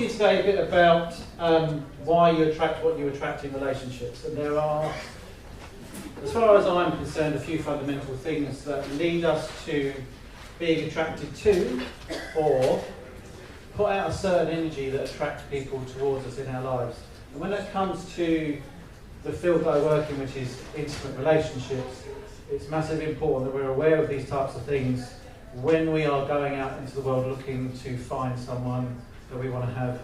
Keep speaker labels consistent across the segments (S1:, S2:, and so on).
S1: to you today a bit about why you attract what you attract in relationships. And there are, as far as I'm concerned, a few fundamental things that lead us to being attracted to or put out a certain energy that attracts people towards us in our lives. And when it comes to the field that I work in, which is intimate relationships, it's massively important that we're aware of these types of things when we are going out into the world looking to find someone that we want to have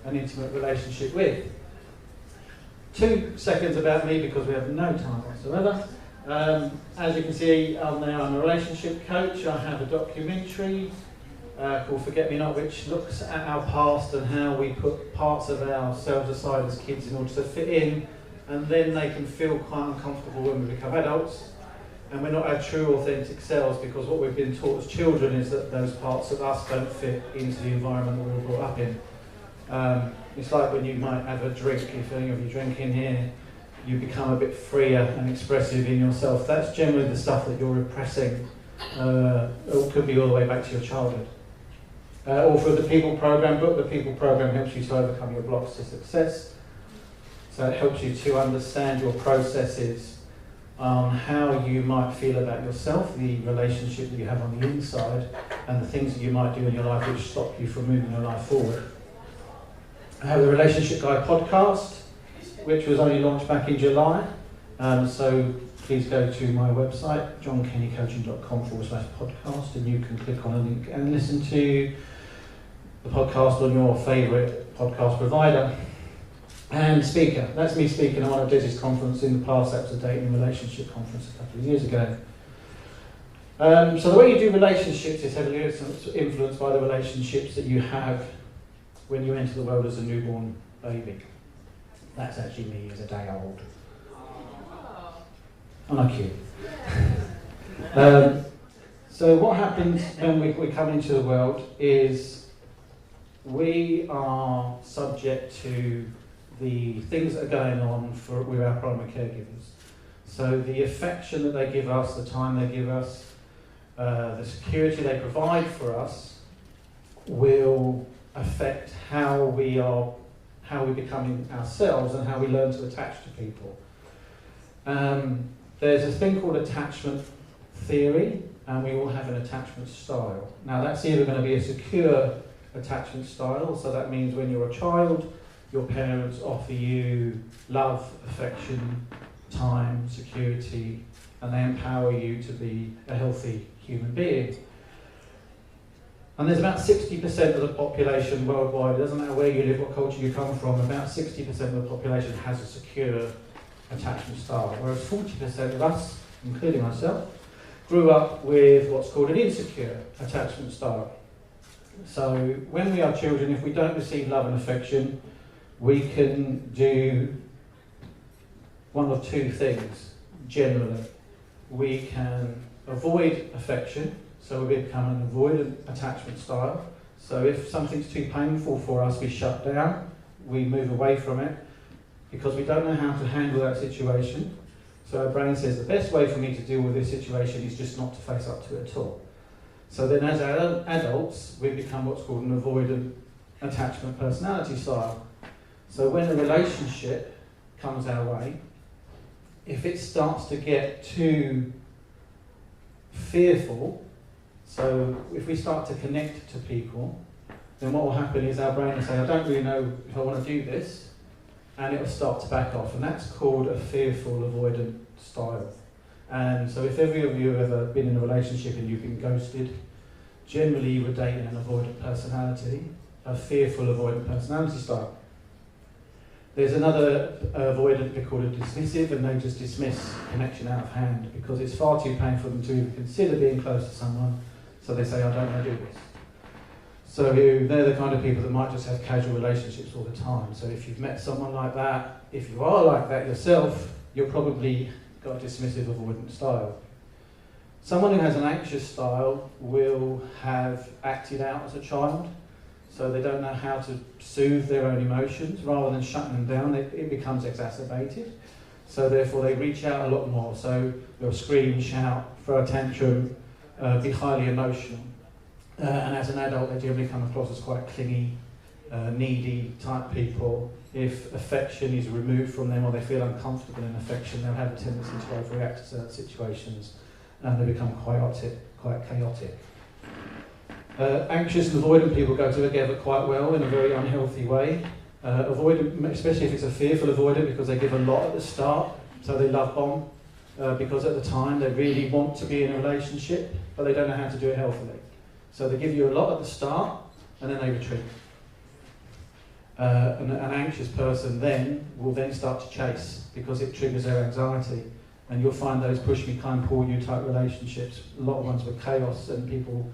S1: an intimate relationship with. 2 seconds about me, because we have no time whatsoever. As you can see, I'm a relationship coach. I have a documentary called Forget Me Not, which looks at our past and how we put parts of ourselves aside as kids in order to fit in, and then they can feel quite uncomfortable when we become adults. And we're not our true, authentic selves, because what we've been taught as children is that those parts of us don't fit into the environment that we were brought up in. It's like when you might have a drink, if any of you drink in here, you become a bit freer and expressive in yourself. That's generally the stuff that you're repressing. It could be all the way back to your childhood. Or for the People Program book, the People Program helps you to overcome your blocks to success. So it helps you to understand your processes, how you might feel about yourself, the relationship that you have on the inside, and the things that you might do in your life which stop you from moving your life forward. I have the Relationship Guide podcast, which was only launched back in July. So please go to my website, johnkennycoaching.com/podcast, and you can click on a link and listen to the podcast on your favourite podcast provider. And speaker, that's me speaking at one of Desi's conference in the past. That was a dating and relationship conference a couple of years ago. So the way you do relationships is heavily influenced by the relationships that you have when you enter the world as a newborn baby. That's actually me as a day old. Aren't I cute? So what happens when we come into the world is we are subject to the things that are going on with our primary caregivers. So the affection that they give us, the time they give us, the security they provide for us will affect how we become ourselves and how we learn to attach to people. There's a thing called attachment theory, and we all have an attachment style. Now that's either going to be a secure attachment style, so that means when you're a child, your parents offer you love, affection, time, security, and they empower you to be a healthy human being. And there's about 60% of the population worldwide, it doesn't matter where you live, what culture you come from, about 60% of the population has a secure attachment style, whereas 40% of us, including myself, grew up with what's called an insecure attachment style. So when we are children, if we don't receive love and affection, we can do one of 2 things, generally. We can avoid affection, so we become an avoidant attachment style. So if something's too painful for us, we shut down, we move away from it, because we don't know how to handle that situation. So our brain says the best way for me to deal with this situation is just not to face up to it at all. So then as adults, we become what's called an avoidant attachment personality style. So when a relationship comes our way, if it starts to get too fearful, so if we start to connect to people, then what will happen is our brain will say, I don't really know if I want to do this, and it will start to back off, and that's called a fearful avoidant style. And so if any of you have ever been in a relationship and you've been ghosted, generally you were dating an avoidant personality, a fearful avoidant personality style. There's another avoidant called a dismissive, and they just dismiss connection out of hand because it's far too painful for them to even consider being close to someone, so they say, I don't want to do this. So they're the kind of people that might just have casual relationships all the time. So if you've met someone like that, if you are like that yourself, you've probably got a dismissive avoidant style. Someone who has an anxious style will have acted out as a child, so they don't know how to soothe their own emotions. Rather than shutting them down, it becomes exacerbated. So therefore they reach out a lot more. So they'll scream, shout, throw a tantrum, be highly emotional. And as an adult, they generally come across as quite clingy,
S2: needy type people, if affection is removed from them or they feel uncomfortable in affection, they'll have a tendency to overreact to certain situations and they become quite chaotic. Anxious and avoidant people go together quite well in a very unhealthy way. Avoidant, especially if it's a fearful avoidant, because they give a lot at the start, so they love bomb, because at the time they really want to be in a relationship, but they don't know how to do it healthily. So they give you a lot at the start, and then they retreat. An anxious person then will then start to chase, because it triggers their anxiety. And you'll find those push me, kind, pull you type relationships, a lot of ones with chaos and people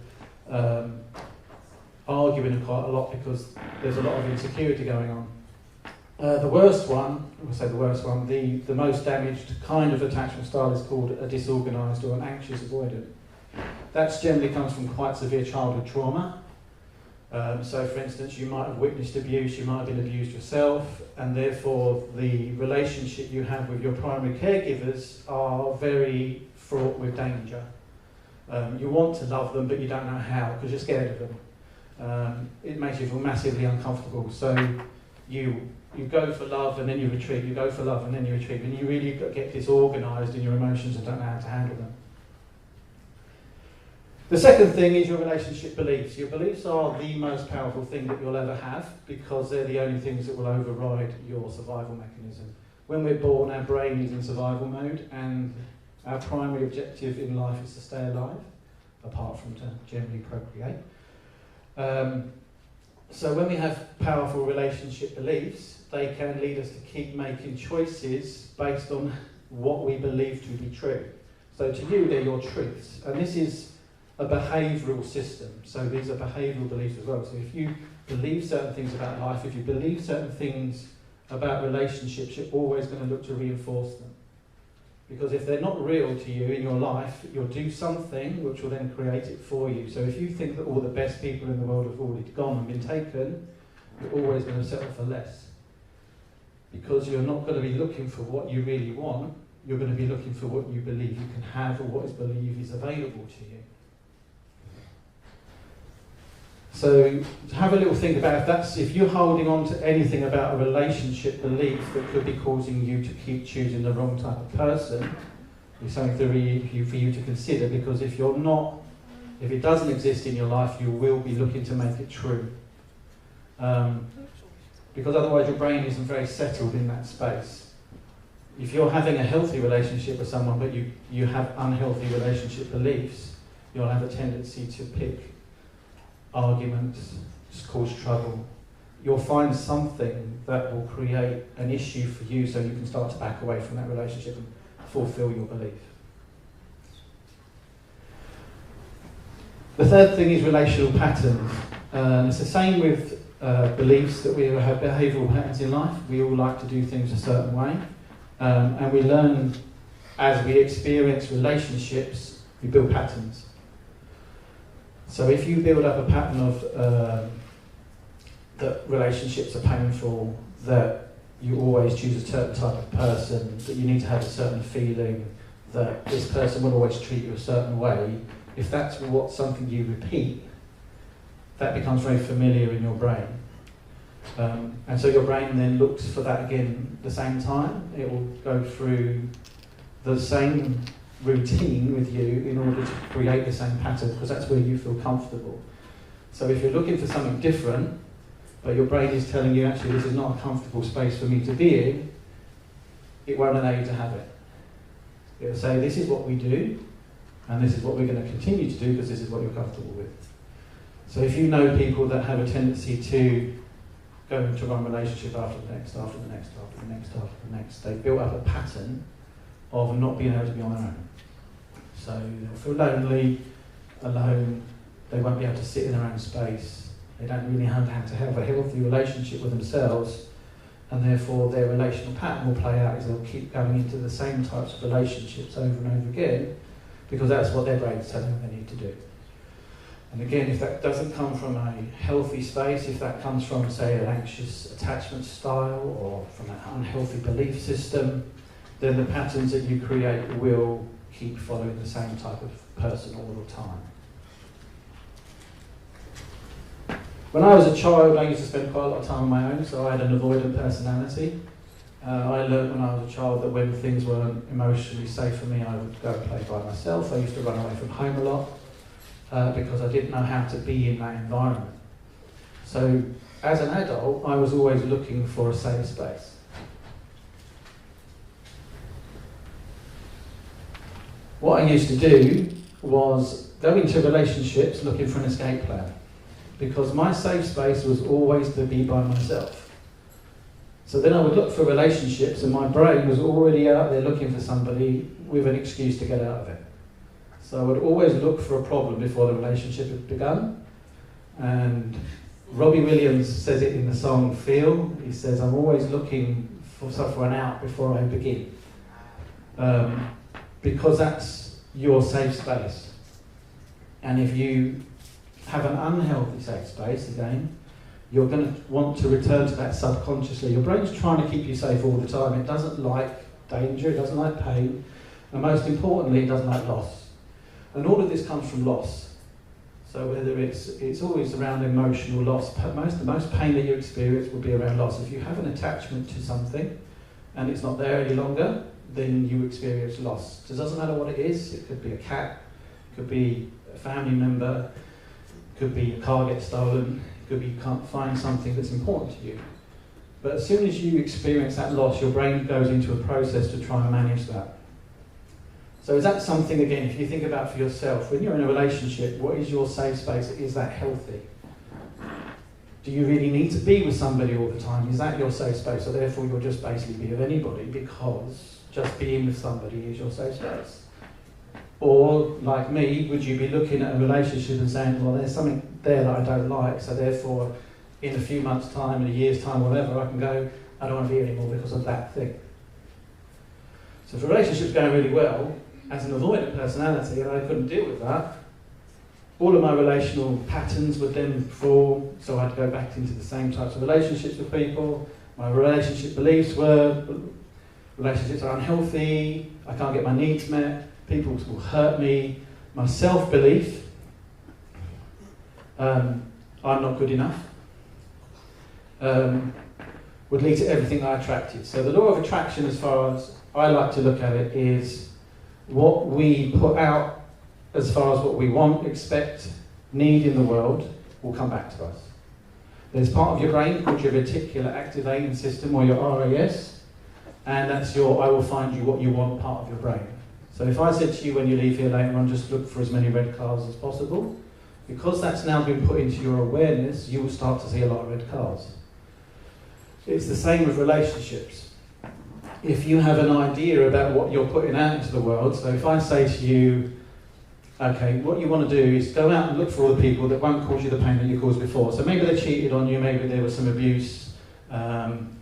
S2: arguing quite a lot because there's a lot of insecurity going on. The worst one, the most damaged kind of attachment style is called a disorganised or an anxious avoidant. That generally comes from quite severe childhood trauma. So for instance, you might have witnessed abuse, you might have been abused yourself, and therefore the relationship you have with your primary caregivers are very fraught with danger. You want to love them, but you don't know how because you're scared of them. It makes you feel massively uncomfortable. So you go for love and then you retreat, you go for love and then you retreat, and you really get disorganised in your emotions and don't know how to handle them. The second thing is your relationship beliefs. Your beliefs are the most powerful thing that you'll ever have because they're the only things that will override your survival mechanism. When we're born, our brain is in survival mode and our primary objective in life is to stay alive, apart from to generally procreate. So when we have powerful relationship beliefs, they can lead us to keep making choices based on what we believe to be true. So to you, they're your truths. And this is a behavioural system. So these are behavioural beliefs as well. So if you believe certain things about life, if you believe certain things about relationships, you're always going to look to reinforce them. Because if they're not real to you in your life, you'll do something which will then create it for you. So if you think that all the best people in the world have already gone and been taken, you're always going to settle for less. Because you're not going to be looking for what you really want, you're going to be looking for what you believe you can have or what is believed is available to you. So have a little think about if you're holding on to anything about a relationship belief that could be causing you to keep choosing the wrong type of person, it's something for you to consider, because if it doesn't exist in your life, you will be looking to make it true. Because otherwise your brain isn't very settled in that space. If you're having a healthy relationship with someone but you have unhealthy relationship beliefs, you'll have a tendency to pick arguments, just cause trouble. You'll find something that will create an issue for you so you can start to back away from that relationship and fulfill your belief. The third thing is relational patterns. It's the same with beliefs that we have behavioural patterns in life. We all like to do things a certain way. And we learn as we experience relationships, we build patterns. So if you build up a pattern of that relationships are painful, that you always choose a certain type of person, that you need to have a certain feeling, that this person will always treat you a certain way, if that's something you repeat, that becomes very familiar in your brain. And so your brain then looks for that again at the same time. It will go through the same routine with you in order to create the same pattern, because that's where you feel comfortable. So if you're looking for something different, but your brain is telling you actually this is not a comfortable space for me to be in, it won't allow you to have it. It'll say this is what we do, and this is what we're going to continue to do because this is what you're comfortable with. So if you know people that have a tendency to go into one relationship after the next, after the next, after the next, after the next, they've built up a pattern of not being able to be on their own. So they'll feel lonely, alone, they won't be able to sit in their own space, they don't really know how to have a healthy relationship with themselves, and therefore their relational pattern will play out as they'll keep going into the same types of relationships over and over again, because that's what their brain's telling them they need to do. And again, if that doesn't come from a healthy space, if that comes from, say, an anxious attachment style or from an unhealthy belief system, then the patterns that you create will keep following the same type of person all the time. When I was a child, I used to spend quite a lot of time on my own, so I had an avoidant personality. I learned when I was a child that when things weren't emotionally safe for me, I would go and play by myself. I used to run away from home a lot because I didn't know how to be in that environment. So as an adult, I was always looking for a safe space. What I used to do was go into relationships looking for an escape plan, because my safe space was always to be by myself. So then I would look for relationships and my brain was already out there looking for somebody with an excuse to get out of it. So I would always look for a problem before the relationship had begun. And Robbie Williams says it in the song Feel. He says, I'm always looking for an out before I begin. Because that's your safe space. And if you have an unhealthy safe space, again, you're going to want to return to that subconsciously. Your brain's trying to keep you safe all the time. It doesn't like danger, it doesn't like pain, and most importantly, it doesn't like loss. And all of this comes from loss. So whether it's always around emotional loss, the most pain that you experience will be around loss. If you have an attachment to something and it's not there any longer, then you experience loss. So it doesn't matter what it is. It could be a cat, it could be a family member, it could be a car gets stolen, it could be you can't find something that's important to you. But as soon as you experience that loss, your brain goes into a process to try and manage that. So is that something, again, if you think about for yourself, when you're in a relationship, what is your safe space? Is that healthy? Do you really need to be with somebody all the time? Is that your safe space? So therefore you'll just basically be with anybody because just being with somebody is your safe space. Or, like me, would you be looking at a relationship and saying, well, there's something there that I don't like, so therefore in a few months' time, in a year's time, whatever, I can go, I don't want to be here anymore because of that thing. So if a relationship's going really well, as an avoidant personality, and I couldn't deal with that, all of my relational patterns would then fall, so I'd go back into the same types of relationships with people. My relationship beliefs were, relationships are unhealthy, I can't get my needs met, people will hurt me. My self-belief, I'm not good enough, would lead to everything I attracted. So the law of attraction, as far as I like to look at it, is what we put out as far as what we want, expect, need in the world will come back to us. There's part of your brain called your reticular activating system, or your RAS, and that's your I will find you what you want part of your brain. So if I said to you when you leave here later on, just look for as many red cars as possible, because that's now been put into your awareness, you will start to see a lot of red cars. It's the same with relationships. If you have an idea about what you're putting out into the world, so if I say to you, okay, what you want to do is go out and look for all the people that won't cause you the pain that you caused before. So maybe they cheated on you, maybe there was some abuse,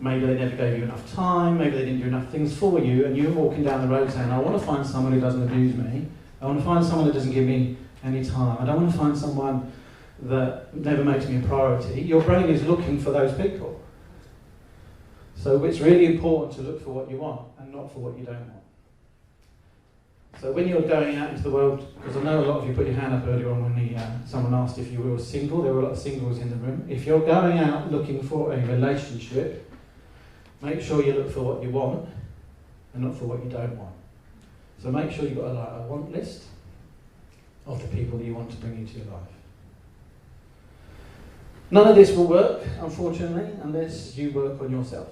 S2: maybe they never gave you enough time, maybe they didn't do enough things for you, and you're walking down the road saying, I want to find someone who doesn't abuse me, I want to find someone that doesn't give me any time, I don't want to find someone that never makes me a priority. Your brain is looking for those people. So it's really important to look for what you want and not for what you don't want. So when you're going out into the world, because I know a lot of you put your hand up earlier on when someone asked if you were single, there were a lot of singles in the room. If you're going out looking for a relationship, make sure you look for what you want and not for what you don't want. So make sure you've got a want list of the people that you want to bring into your life. None of this will work, unfortunately, unless you work on yourself.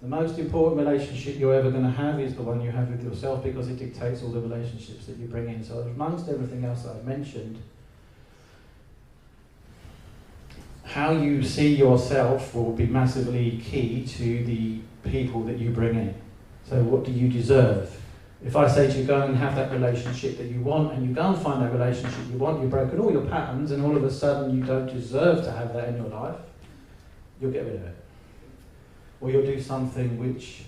S2: The most important relationship you're ever going to have is the one you have with yourself, because it dictates all the relationships that you bring in. So amongst everything else that I've mentioned, how you see yourself will be massively key to the people that you bring in. So what do you deserve? If I say to you, go and have that relationship that you want, and you go and find that relationship you want, you've broken all your patterns, and all of a sudden you don't deserve to have that in your life, you'll get rid of it. Or you'll do something which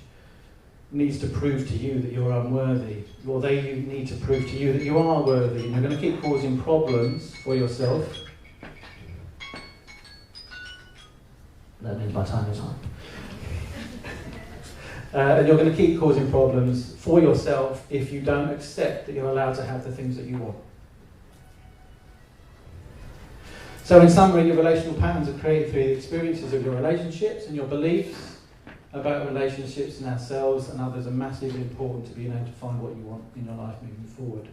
S2: needs to prove to you that you're unworthy, or they need to prove to you that you are worthy, and you're going to keep causing problems for yourself. That means my time is up. And you're going to keep causing problems for yourself if you don't accept that you're allowed to have the things that you want. So in summary, your relational patterns are created through the experiences of your relationships, and your beliefs about relationships and ourselves and others are massively important to being able to find what you want in your life moving forward.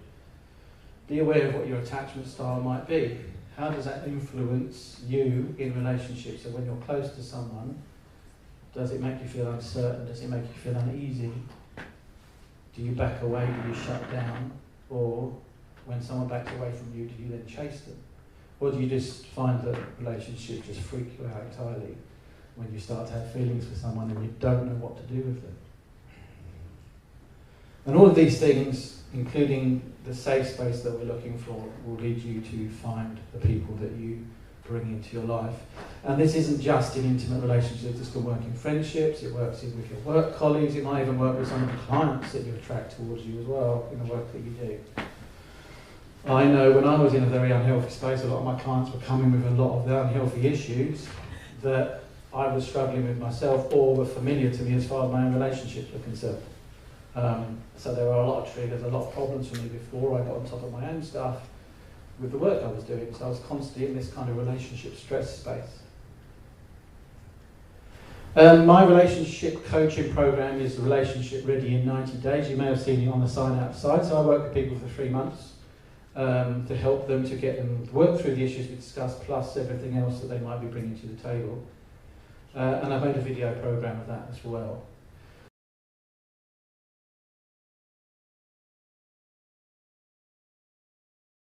S2: Be aware of what your attachment style might be. How does that influence you in relationships? So when you're close to someone, does it make you feel uncertain? Does it make you feel uneasy? Do you back away? Do you shut down? Or when someone backs away from you, do you then chase them? Or do you just find that relationships just freak you out entirely when you start to have feelings for someone and you don't know what to do with them? And all of these things, including the safe space that we're looking for, will lead you to find the people that you bring into your life. And this isn't just in intimate relationships, this can work in friendships, it works with your work colleagues, it might even work with some of the clients that you attract towards you as well in the work that you do. I know when I was in a very unhealthy space, a lot of my clients were coming with a lot of the unhealthy issues that I was struggling with myself or were familiar to me as far as my own relationships were concerned. So there were a lot of triggers, a lot of problems for me before I got on top of my own stuff with the work I was doing. So I was constantly in this kind of relationship stress space. My relationship coaching program is Relationship Ready in 90 Days. You may have seen it on the sign outside. So I work with people for 3 months to help them to get them to work through the issues we discussed, plus everything else that they might be bringing to the table. And I've made a video program of that as well.